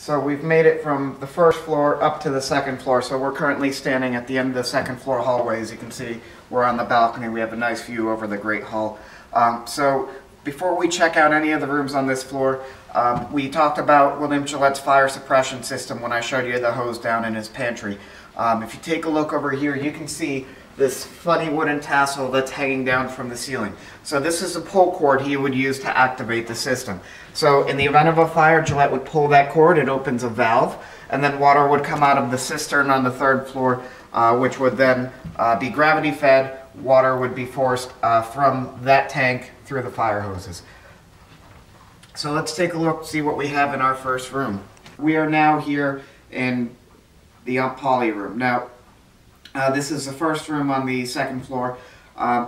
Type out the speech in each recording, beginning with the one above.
So we've made it from the first floor up to the second floor. So we're currently standing at the end of the second floor hallway. As you can see, we're on the balcony. We have a nice view over the Great Hall. So before we check out any of the rooms on this floor, we talked about William Gillette's fire suppression system when I showed you the hose down in his pantry. If you take a look over here, you can see this funny wooden tassel that's hanging down from the ceiling. So this is a pull cord he would use to activate the system. So in the event of a fire, Gillette would pull that cord, it opens a valve, and then water would come out of the cistern on the third floor, which would then be gravity fed. Water would be forced from that tank through the fire hoses. So let's take a look, see what we have in our first room. We are now here in the Aunt Polly room. Now, this is the first room on the second floor.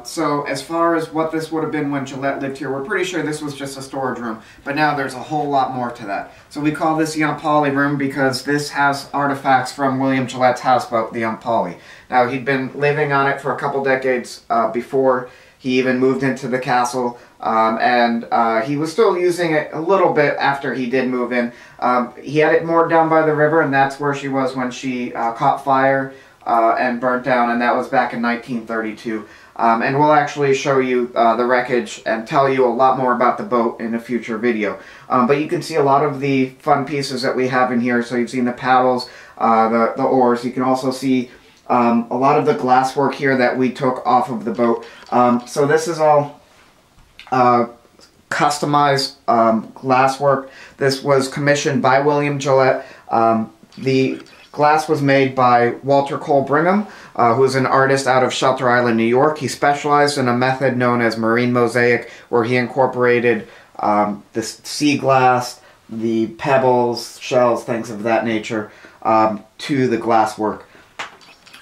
So as far as what this would have been when Gillette lived here, we're pretty sure this was just a storage room, but now there's a whole lot more to that. So we call this the Aunt Polly room because this has artifacts from William Gillette's houseboat, the Aunt Polly. Now, he'd been living on it for a couple decades before he even moved into the castle, and he was still using it a little bit after he did move in. He had it moored down by the river, and that's where she was when she caught fire and burnt down, and that was back in 1932. And we'll actually show you the wreckage and tell you a lot more about the boat in a future video. But you can see a lot of the fun pieces that we have in here. So you've seen the paddles, the oars. You can also see a lot of the glasswork here that we took off of the boat. So this is all customized glasswork. This was commissioned by William Gillette. The glass was made by Walter Cole Brigham, who is an artist out of Shelter Island, New York. He specialized in a method known as marine mosaic, where he incorporated the sea glass, the pebbles, shells, things of that nature, to the glass work.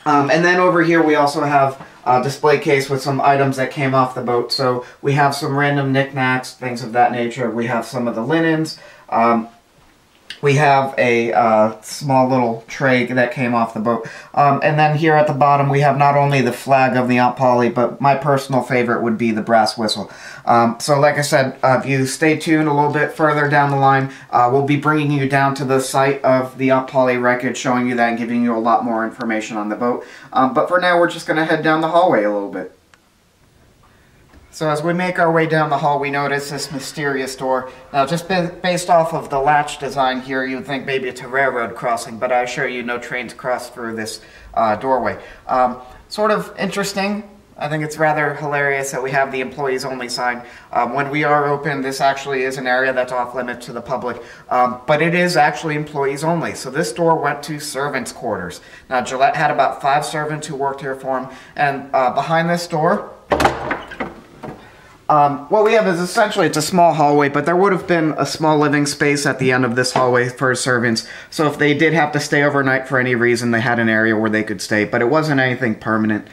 And then over here we also have a display case with some items that came off the boat. So we have some random knickknacks, things of that nature. We have some of the linens. We have a small little tray that came off the boat. And then here at the bottom we have not only the flag of the Aunt Polly, but my personal favorite would be the brass whistle. So like I said, if you stay tuned a little bit further down the line, we'll be bringing you down to the site of the Aunt Polly wreckage, showing you that and giving you a lot more information on the boat. But for now, we're just going to head down the hallway a little bit. So as we make our way down the hall, we notice this mysterious door. Now, just based off of the latch design here, you'd think maybe it's a railroad crossing, but I assure you no trains cross through this doorway. Sort of interesting. I think it's rather hilarious that we have the employees only sign. When we are open, this actually is an area that's off limits to the public, but it is actually employees only. So this door went to servants' quarters. Now, Gillette had about 5 servants who worked here for him, and behind this door, what we have is essentially, it's a small hallway, but there would have been a small living space at the end of this hallway for servants. So if they did have to stay overnight for any reason, they had an area where they could stay, but it wasn't anything permanent.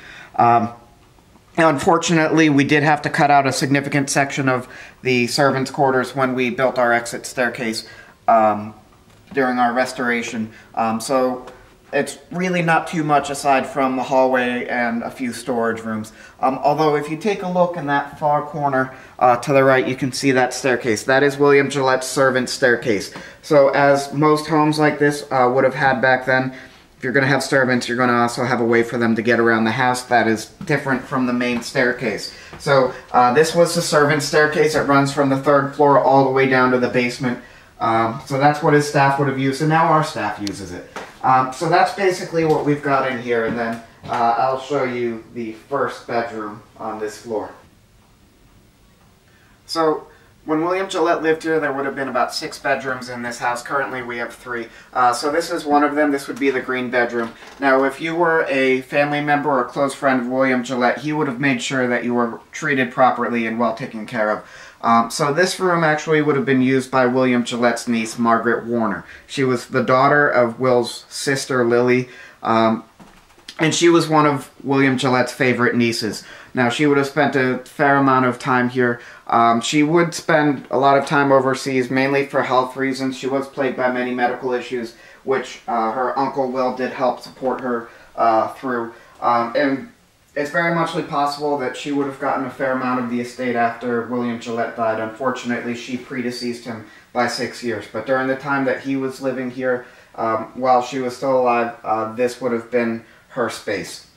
Unfortunately, we did have to cut out a significant section of the servants' quarters when we built our exit staircase during our restoration. So it's really not too much aside from the hallway and a few storage rooms. Although if you take a look in that far corner to the right, you can see that staircase. That is William Gillette's servant staircase. So as most homes like this would have had back then, if you're going to have servants, you're going to also have a way for them to get around the house that is different from the main staircase. So this was the servant staircase. It runs from the 3rd floor all the way down to the basement. So that's what his staff would have used, and now our staff uses it. So that's basically what we've got in here, and then I'll show you the first bedroom on this floor. So when William Gillette lived here, there would have been about 6 bedrooms in this house. Currently we have 3. So this is one of them. This would be the green bedroom. Now, if you were a family member or a close friend of William Gillette, he would have made sure that you were treated properly and well taken care of. So this room actually would have been used by William Gillette's niece, Margaret Warner. She was the daughter of Will's sister, Lily, and she was one of William Gillette's favorite nieces. Now, she would have spent a fair amount of time here. She would spend a lot of time overseas, mainly for health reasons. She was plagued by many medical issues, which her uncle Will did help support her through. And it's very muchly possible that she would have gotten a fair amount of the estate after William Gillette died. Unfortunately, she predeceased him by 6 years. But during the time that he was living here, while she was still alive, this would have been her space.